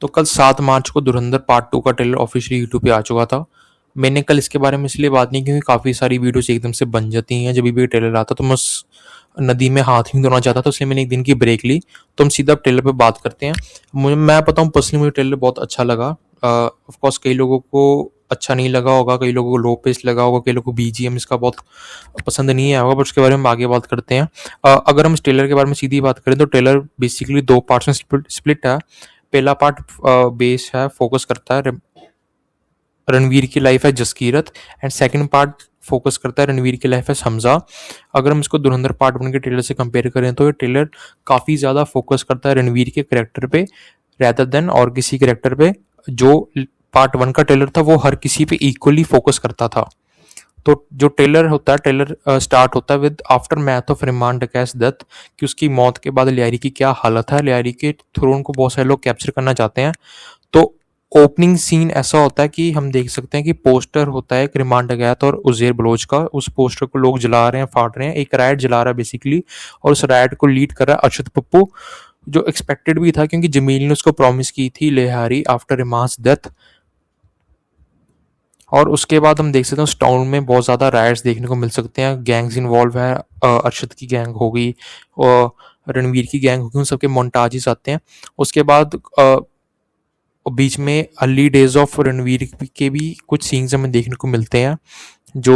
तो कल 7 मार्च को धुरंधर पार्ट 2 का ट्रेलर ऑफिशियली यूट्यूब पे आ चुका था। मैंने कल इसके बारे में इसलिए बात नहीं की क्योंकि काफ़ी सारी वीडियोस एकदम से बन जाती हैं जब भी ट्रेलर आता, तो मैं उस नदी में हाथ नहीं धोना चाहता, तो इसलिए मैंने एक दिन की ब्रेक ली। तो हम सीधा ट्रेलर पे बात करते हैं। मैं बताऊँ, पर्सनली मुझे ट्रेलर बहुत अच्छा लगा। ऑफ कोर्स कई लोगों को अच्छा नहीं लगा होगा, कई लोगों को लो पेस लगा होगा, कई लोगों को बीजीएम इसका बहुत पसंद नहीं आया होगा, बट उसके बारे में हम आगे बात करते हैं। अगर हम इस ट्रेलर के बारे में सीधी बात करें तो ट्रेलर बेसिकली 2 पार्ट्स में स्प्लिट है। पहला पार्ट बेस है, फोकस करता है रणवीर की लाइफ है Jaskirat, and second part focus करता है रणवीर की लाइफ है हमजा। अगर हम इसको धुरंधर पार्ट 1 के ट्रेलर से कंपेयर करें तो ये ट्रेलर काफ़ी ज़्यादा फोकस करता है रणवीर के करेक्टर पे रैदर देन और किसी करेक्टर पे। जो पार्ट 1 का ट्रेलर था वो हर किसी पे इक्वली फोकस करता था। तो जो ट्रेलर होता है, ट्रेलर स्टार्ट होता है with after math of Riemann डकैत दत्त, कि उसकी मौत के बाद लियारी की क्या हालत है। लियारी के थ्रोन को बहुत सारे लोग कैप्चर करना चाहते हैं। तो ओपनिंग सीन ऐसा होता है कि हम देख सकते हैं कि पोस्टर होता है एक रिमान डकैत और उज़ैर बलोच का। उस पोस्टर को लोग जला रहे हैं, फाड़ रहे हैं, एक राइट जला रहा है बेसिकली, और उस राइट को लीड कर रहा है अरशद पप्पू, जो एक्सपेक्टेड भी था क्योंकि जमील ने उसको प्रॉमिस की थी लिहारी आफ्टर रिमांस डेथ। और उसके बाद हम देख सकते हैं उस टाउन में बहुत ज़्यादा राइट्स देखने को मिल सकते हैं। गैंग्स इन्वॉल्व है, अरशद की गैंग हो गई और रणवीर की गैंग हो गई, उन सबके मोन्टाजेस आते हैं। उसके बाद बीच में अर्ली डेज ऑफ रणवीर के भी कुछ सीन्स हमें देखने को मिलते हैं जो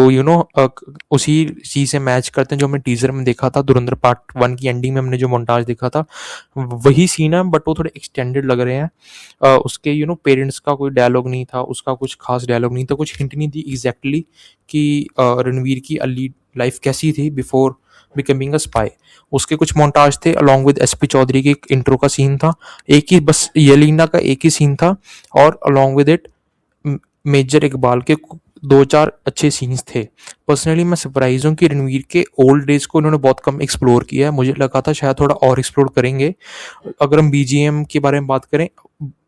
उसी चीज़ से मैच करते हैं जो हमने टीजर में देखा था। धुरंधर पार्ट 1 की एंडिंग में हमने जो मोन्टाज देखा था वही सीन है, बट वो थोड़े एक्सटेंडेड लग रहे हैं। उसके पेरेंट्स का कोई डायलॉग नहीं था, उसका कुछ खास डायलॉग नहीं था, कुछ हिंट नहीं थी एग्जैक्टली कि रणवीर की अर्ली लाइफ कैसी थी बिफोर बिकमिंग अ स्पाई। उसके कुछ मोन्टाज थे अलॉन्ग विद एसपी चौधरी के, एक इंट्रो का सीन था, एक ही बस येलिना का एक ही सीन था, और along with it major Iqbal के 2-4 अच्छे सीन्स थे। पर्सनली मैं सरप्राइज हूँ कि रणवीर के ओल्ड डेज को उन्होंने बहुत कम एक्सप्लोर किया है। मुझे लगा था शायद थोड़ा और एक्सप्लोर करेंगे। अगर हम बीजीएम के बारे में बात करें,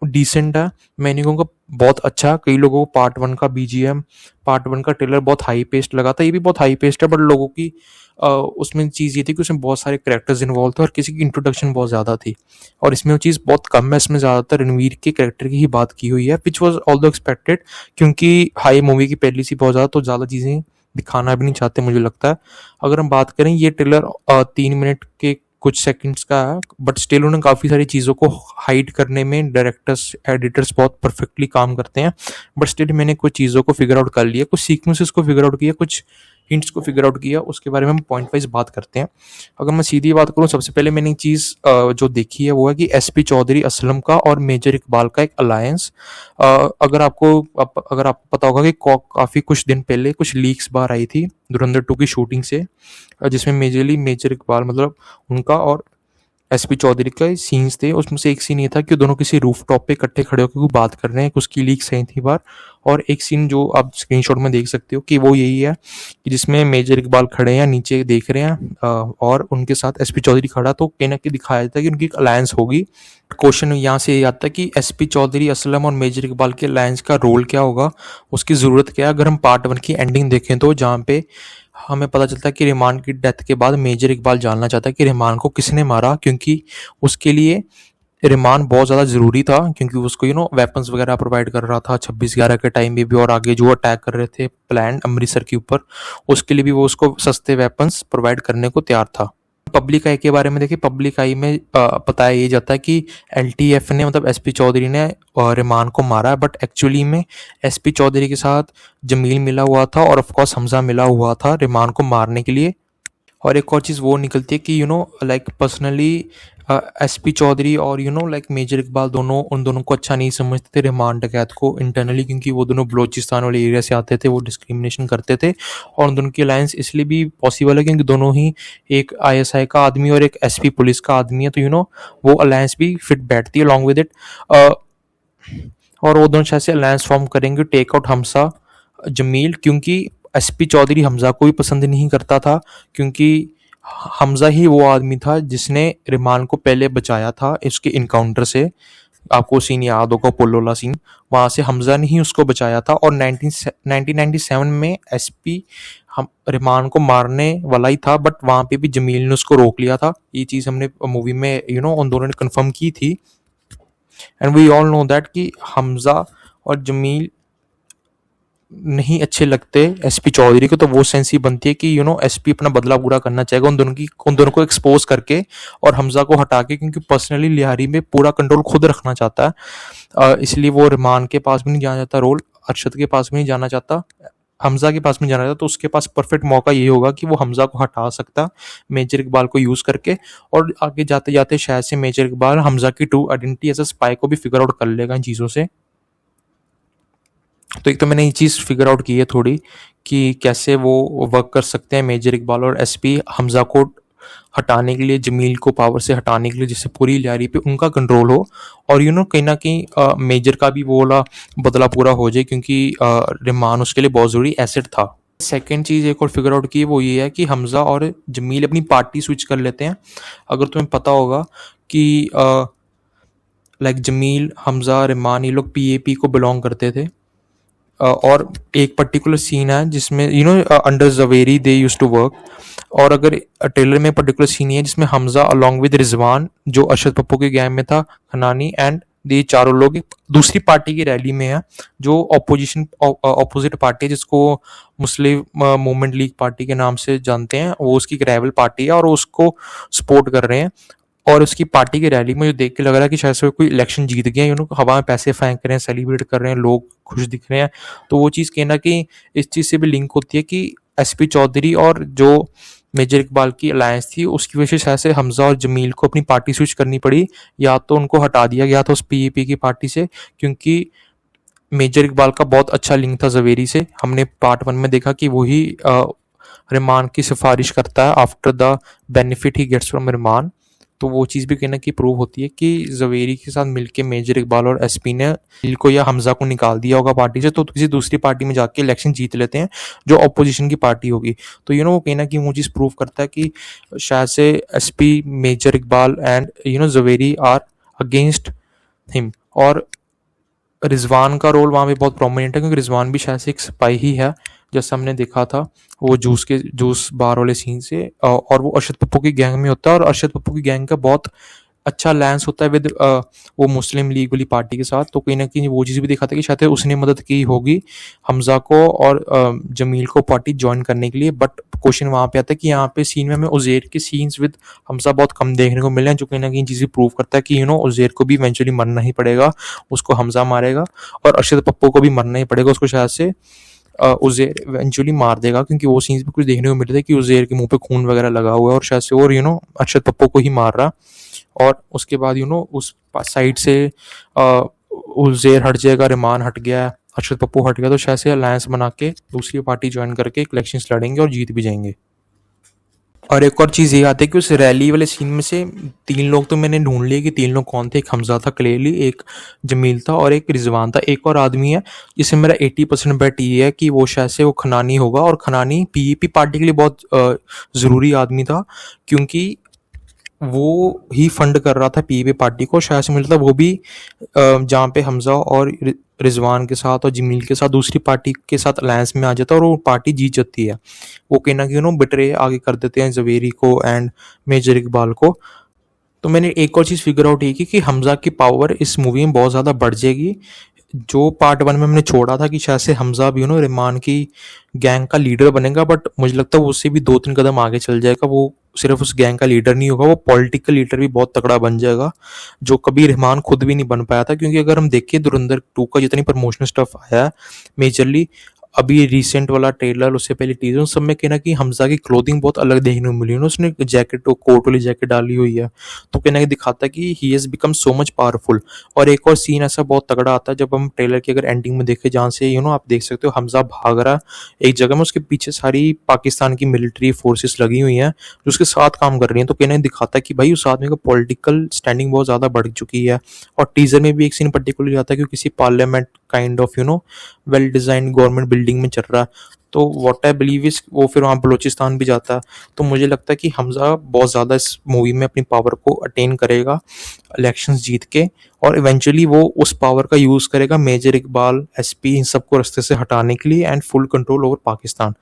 डिसेंट है, मैं नहीं कहूँगा बहुत अच्छा। कई लोगों को पार्ट 1 का बीजीएम, पार्ट 1 का ट्रेलर बहुत हाई पेस्ट लगा था, ये भी बहुत हाई पेस्ट है, बट लोगों की उसमें चीज़ ये थी कि उसमें बहुत सारे करेक्टर्स इन्वॉल्व थे और किसी की इंट्रोडक्शन बहुत ज़्यादा थी, और इसमें वो चीज़ बहुत कम है। इसमें ज़्यादातर रणवीर के करेक्टर की ही बात की हुई है, विच वॉज ऑल्दो एक्सपेक्टेड, क्योंकि हाई मूवी की पहली सी बहुत ज़्यादा तो ज़्यादा चीज़ें दिखाना भी नहीं चाहते मुझे लगता है। अगर हम बात करें, ये ट्रेलर 3 मिनट के कुछ सेकंड्स का है, बट स्टिल उन्होंने काफ़ी सारी चीज़ों को हाइड करने में डायरेक्टर्स एडिटर्स बहुत परफेक्टली काम करते हैं। बट स्टिल मैंने कुछ चीज़ों को फिगर आउट कर लिया, कुछ सीक्वेंसेस को फिगर आउट किया, कुछ हिंट्स को फिगर आउट किया। उसके बारे में हम पॉइंट वाइज बात करते हैं। अगर मैं सीधी बात करूँ, सबसे पहले मैंने एक चीज़ जो देखी है वो है कि एसपी चौधरी असलम का और मेजर इकबाल का एक अलायंस। अगर आपको पता होगा कि काफ़ी कुछ दिन पहले कुछ लीक्स बाहर आई थी धुरंधर 2 की शूटिंग से, जिसमें मेजरली मेजर इकबाल मतलब उनका और एसपी चौधरी का सीन्स थे। उसमें से एक सीन ये था कि दोनों किसी रूफ टॉप पे इकट्ठे खड़े होकर बात कर रहे हैं, उसकी लीक्स आई थी बार। और एक सीन जो आप स्क्रीनशॉट में देख सकते हो कि वो यही है कि जिसमें मेजर इकबाल खड़े हैं, नीचे देख रहे हैं, और उनके साथ एसपी चौधरी खड़ा, तो कहीं ना कहीं दिखाया जाता है कि उनकी एक अलायंस होगी। क्वेश्चन यहाँ से ये आता है कि एसपी चौधरी असलम और मेजर इकबाल के अलायंस का रोल क्या होगा, उसकी ज़रूरत क्या है। अगर हम पार्ट 1 की एंडिंग देखें तो जहाँ पे हमें पता चलता है कि रहमान की डेथ के बाद मेजर इकबाल जानना चाहता है कि रहमान को किसने मारा, क्योंकि उसके लिए रहमान बहुत ज़्यादा ज़रूरी था, क्योंकि उसको वेपन्स वगैरह प्रोवाइड कर रहा था 26/11 के टाइम में भी, और आगे जो अटैक कर रहे थे प्लान अमृतसर के ऊपर, उसके लिए भी वो उसको सस्ते वेपन्स प्रोवाइड करने को तैयार था। पब्लिक आई के बारे में देखिए, पब्लिक आई में बताया ये जाता है कि एलटीएफ ने मतलब एसपी चौधरी ने रहमान को मारा, बट एक्चुअली में एसपी चौधरी के साथ जमील मिला हुआ था और ऑफ कोर्स हमजा मिला हुआ था रहमान को मारने के लिए। और एक और चीज़ वो निकलती है कि लाइक पर्सनली एसपी चौधरी और लाइक मेजर इकबाल दोनों उन दोनों को अच्छा नहीं समझते थे रहमान डकैत को इंटरनली, क्योंकि वो दोनों बलोचिस्तान वाले एरिया से आते थे, वो डिस्क्रिमिनेशन करते थे। और उन दोनों की अलायंस इसलिए भी पॉसिबल है क्योंकि दोनों ही एक आईएसआई का आदमी और एक एसपी पुलिस का आदमी है, तो वो अलायंस भी फिट बैठती है अलॉन्ग विद इट। और वो दोनों शायद से अलायंस फॉर्म करेंगे टेक आउट हमजा जमील, क्योंकि एसपी चौधरी हमजा को भी पसंद नहीं करता था, क्योंकि हमजा ही वो आदमी था जिसने रहमान को पहले बचाया था इसके इनकाउंटर से। आपको सीन याद होगा, पोलोला सीन, वहाँ से हमजा ने ही उसको बचाया था। और 1997 में एसपी हम रहमान को मारने वाला ही था, बट वहाँ पे भी जमील ने उसको रोक लिया था। ये चीज़ हमने मूवी में उन दोनों ने कंफर्म की थी। And we all know that कि हमजा और जमील नहीं अच्छे लगते एसपी चौधरी को, तो वो सेंस ही बनती है कि एसपी अपना बदला पूरा करना चाहेगा उन दोनों को एक्सपोज करके और हमजा को हटा के, क्योंकि पर्सनली लिहारी में पूरा कंट्रोल खुद रखना चाहता है। इसलिए वो रहमान के पास भी नहीं जाना चाहता रोल, अरशद के पास भी नहीं जाना चाहता, हमजा के पास में जाना चाहता। तो उसके पास परफेक्ट मौका ये होगा कि वो हमजा को हटा सकता मेजर इकबाल को यूज करके, और आगे जाते जाते शायद से मेजर इकबाल हमजा की true identity as a spy को भी फिगर आउट कर लेगा इन चीज़ों से। तो एक तो मैंने ये चीज़ फिगर आउट की है थोड़ी कि कैसे वो वर्क कर सकते हैं मेजर इकबाल और एसपी हमजा को हटाने के लिए, जमील को पावर से हटाने के लिए, जिससे पूरी लियारी पे उनका कंट्रोल हो, और कहीं ना कहीं मेजर का भी वो वाला बदला पूरा हो जाए, क्योंकि रहमान उसके लिए बहुत ज़रूरी एसेट था। सेकेंड चीज़ एक और फिगर आउट की वो ये है कि हमजा और जमील अपनी पार्टी स्विच कर लेते हैं। अगर तुम्हें पता होगा कि लाइक जमील, हमजा, रहमान ये लोग पीएपी को बिलोंग करते थे, और एक पर्टिकुलर सीन है जिसमें under Javeri they use to work, और अगर ट्रेलर में पर्टिकुलर सीन है जिसमें हमजा अलॉन्ग विद रिजवान जो अरशद पप्पू के गैंग में था, खनानी एंड ये चारों लोग एक दूसरी पार्टी की रैली में है, जो ऑपोजिट पार्टी है, जिसको मुस्लिम मूवमेंट लीग पार्टी के नाम से जानते हैं। वो उसकी एक राइवल पार्टी है और उसको सपोर्ट कर रहे हैं, और उसकी पार्टी की रैली में जो देख के लग रहा है कि शायद से कोई इलेक्शन जीत गया, हवा में पैसे फेंक रहे हैं, सेलिब्रेट कर रहे हैं, लोग खुश दिख रहे हैं। तो वो चीज़ कहना कि इस चीज़ से भी लिंक होती है कि एसपी चौधरी और जो मेजर इकबाल की अलायंस थी उसकी वजह से शायद से हमजा और जमील को अपनी पार्टी स्विच करनी पड़ी, या तो उनको हटा दिया गया था उस पीएपी की पार्टी से, क्योंकि मेजर इकबाल का बहुत अच्छा लिंक था जवेरी से। हमने पार्ट 1 में देखा कि वही रहमान की सिफारिश करता है after the benefit he gets from Rehman. तो वो चीज़ भी कहना कि प्रूव होती है कि जवेरी के साथ मिलके मेजर इकबाल और एसपी ने दिल को या हमजा को निकाल दिया होगा पार्टी से, तो किसी दूसरी पार्टी में जाके इलेक्शन जीत लेते हैं जो अपोजिशन की पार्टी होगी। तो वो कहना कि वो चीज़ प्रूव करता है कि शायद से SP, major Iqbal and Javeri are against him. और रिजवान का रोल वहाँ पे बहुत प्रोमिनेंट है, क्योंकि रिजवान भी शायद से एक सिपाही ही है, जैसा हमने देखा था वो जूस बार वाले सीन से, और वो अरशद पप्पू की गैंग में होता है, और अरशद पप्पू की गैंग का बहुत अच्छा अलायंस होता है विद वो मुस्लिम लीग वाली पार्टी के साथ। तो कहीं ना कहीं वो चीज़ भी दिखाता है कि शायद उसने मदद की होगी हमजा को और जमील को पार्टी ज्वाइन करने के लिए। बट क्वेश्चन वहाँ पे आता है कि यहाँ पे सीन में हमें उज़ैर के सीन्स विद हमजा बहुत कम देखने को मिले हैं, जो कहीं ना कहीं चीज़ें प्रूव करता है कि उज़ैर को भी इवेंचुअली मरना ही पड़ेगा, उसको हमजा मारेगा, और अरशद पप्पू को भी मरना ही पड़ेगा, उसको शायद से उज़ैर इवेंचुअली मार देगा, क्योंकि वो सीन्स भी कुछ देखने को मिल रहे थे कि उज़ैर के मुंह पे खून वगैरह लगा हुआ है, और शायद से और अरशद पप्पू को ही मार रहा। और उसके बाद उस साइड से उज़ैर हट जाएगा, रहमान हट गया, अरशद पप्पू हट गया, तो शायद से अलायंस बना के दूसरी पार्टी ज्वाइन करके इलेक्शंस लड़ेंगे और जीत भी जाएंगे। और एक और चीज़ ये आती है कि उस रैली वाले सीन में से 3 लोग तो मैंने ढूंढ लिए कि 3 लोग कौन थे। एक हमजा था क्लियरली, एक जमील था, और एक रिजवान था। एक और आदमी है जिससे मेरा 80% बेट ये है कि वो शायद से वो खनानी होगा, और खनानी पीईपी पार्टी के लिए बहुत ज़रूरी आदमी था, क्योंकि वो ही फंड कर रहा था पीईपी पार्टी को। शायद से मिलता वो भी जहाँ पे हमजा और रिजवान के साथ और जमील के साथ दूसरी पार्टी के साथ अलायंस में आ जाता है, और वो पार्टी जीत जाती है। वो कहना कि बिटरे आगे कर देते हैं जवेरी को एंड मेजर इकबाल को। तो मैंने एक और चीज़ फिगर आउट ये की कि हमजा की पावर इस मूवी में बहुत ज़्यादा बढ़ जाएगी। जो पार्ट 1 में हमने छोड़ा था कि शायद से हमजा भी रहमान की गैंग का लीडर बनेगा, बट मुझे लगता है वो उससे भी 2-3 कदम आगे चल जाएगा। वो सिर्फ उस गैंग का लीडर नहीं होगा, वो पॉलिटिकल लीडर भी बहुत तगड़ा बन जाएगा, जो कभी रहमान खुद भी नहीं बन पाया था। क्योंकि अगर हम देखें धुरंधर 2 का जितनी प्रमोशनल स्टफ आया है, मेजरली अभी रिसेंट वाला ट्रेलर, उससे पहले टीजर, उस सब में कहना कि हमजा की क्लोथिंग बहुत अलग देखने को मिली है। उसने जैकेट, कोट वाली जैकेट डाली हुई है, तो कहना कि दिखाता है कि he has become so much powerful. और एक और सीन ऐसा बहुत तगड़ा आता है जब हम ट्रेलर की अगर एंडिंग में देखें, जहाँ से आप देख सकते हो हमजा भाग रहा है एक जगह में, उसके पीछे सारी पाकिस्तान की मिलिट्री फोर्सेस लगी हुई हैं जो उसके साथ काम कर रही हैं। तो कहना दिखाता है कि भाई उस आदमी का पॉलिटिकल स्टैंडिंग बहुत ज़्यादा बढ़ चुकी है। और टीजर में भी एक सीन पर्टिकुलरली आता है कि किसी parliament kind of well design government building में चल रहा है। तो व्हाट आई बिलीव इज वो फिर वहाँ बलूचिस्तान भी जाता है। तो मुझे लगता है कि हमजा बहुत ज़्यादा इस मूवी में अपनी पावर को अटेन करेगा इलेक्शंस जीत के, और इवेंचुअली वो उस पावर का यूज़ करेगा मेजर इकबाल, एसपी, इन सबको रास्ते से हटाने के लिए, and full control over Pakistan.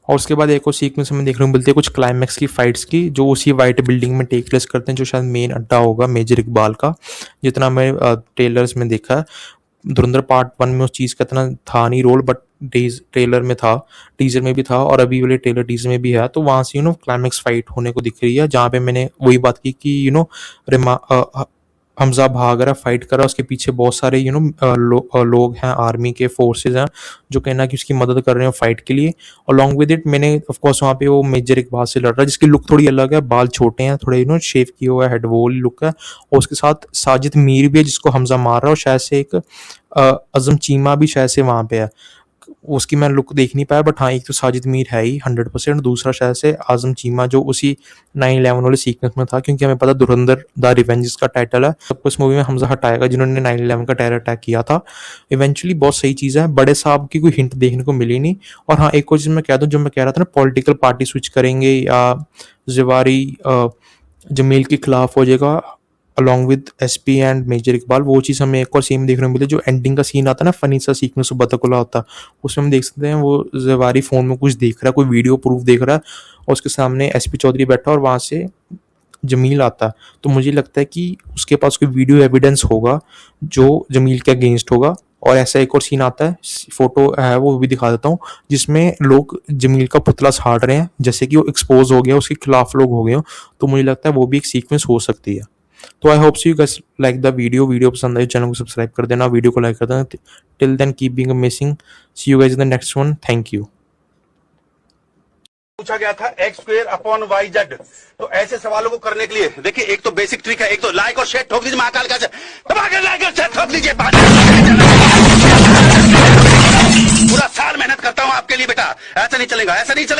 और उसके बाद एक और सीक्वेंस हमें देखने को मिलती है कुछ क्लाइमैक्स की फाइट्स की, जो उसी वाइट बिल्डिंग में टेक प्लेस करते हैं, जो शायद मेन अड्डा होगा मेजर इकबाल का, जितना मैं ट्रेलर्स में देखा है। धुरंधर पार्ट 1 में उस चीज़ का इतना था नहीं रोल, बट ट्रेलर में था, टीजर में भी था, और अभी वाले ट्रेलर टीजर में भी है। तो वहाँ से क्लाइमैक्स फाइट होने को दिख रही है, जहाँ पे मैंने वही बात की कि हमजा भाग रहा, फाइट कर रहा है, उसके पीछे बहुत सारे लोग हैं, आर्मी के फोर्सेज हैं, जो कहीं ना कहीं उसकी मदद कर रहे हैं फाइट के लिए। और लॉन्ग विद इट मैंने ऑफ कोर्स वहाँ पे वो मेजर इकबाल से लड़ रहा है, जिसकी लुक थोड़ी अलग है, बाल छोटे हैं थोड़े, शेव किया हुआ है, हेड वो लुक है। और उसके साथ साजिद मीर भी है, जिसको हमजा मार रहा है, और शायद से एक अजम चीमा भी शायद से वहाँ पे है। उसकी मैं लुक देख नहीं पाया, बट हाँ एक तो साजिद मीर है ही 100%, दूसरा शायद से आजम चीमा, जो उसी 9/11 वाले सीक्वेंस में था, क्योंकि हमें पता धुरंधर द रिवेंज का टाइटल है, सबको इस मूवी में हमजा हटाएगा जिन्होंने 9/11 का टेरर अटैक किया था। इवेंचुअली बहुत सही चीज़ है, बड़े साहब की कोई हिंट देखने को मिली नहीं। और हाँ एक और चीज़ मैं कह दूँ, जो मैं कह रहा था ना पॉलिटिकल पार्टी स्विच करेंगे या ज़वारी जमील के खिलाफ हो जाएगा along with SP and major Iqbal, वो चीज़ हमें एक और सीन देखने को मिली, जो एंडिंग का सीन आता है ना, फनी सा सीक्वेंस बतकुला होता है, उसमें हम देख सकते हैं वो जवारी फोन में कुछ देख रहा है, कोई वीडियो प्रूफ देख रहा है, और उसके सामने एसपी चौधरी बैठा और वहाँ से जमील आता है। तो मुझे लगता है कि उसके पास कोई वीडियो एविडेंस होगा जो जमील के अगेंस्ट होगा। और ऐसा एक और सीन आता है, फोटो है वो भी दिखा देता हूँ, जिसमें लोग जमील का पुतला साड़ रहे हैं, जैसे कि वो एक्सपोज हो गया, उसके खिलाफ लोग हो गए हो। तो मुझे लगता है वो भी एक सीक्वेंस हो सकती है। तो I hope so you guys like the video पसंद आई चैनल को सब्सक्राइब कर देना, वीडियो को लाइक कर देना। Till then keep being amazing, see you guys in the next one, thank you. पूछा गया था x²/y/z। तो ऐसे सवालों को करने के लिए देखिए, एक तो बेसिक ट्रिक है, एक तो लाइक और शेयर ठोक दीजिए, महाकाल का लाइक और शेयर ठोक दीजिए। पूरा साल मेहनत करता हूं आपके लिए बेटा, ऐसा नहीं चलेगा, ऐसा नहीं चलेगा।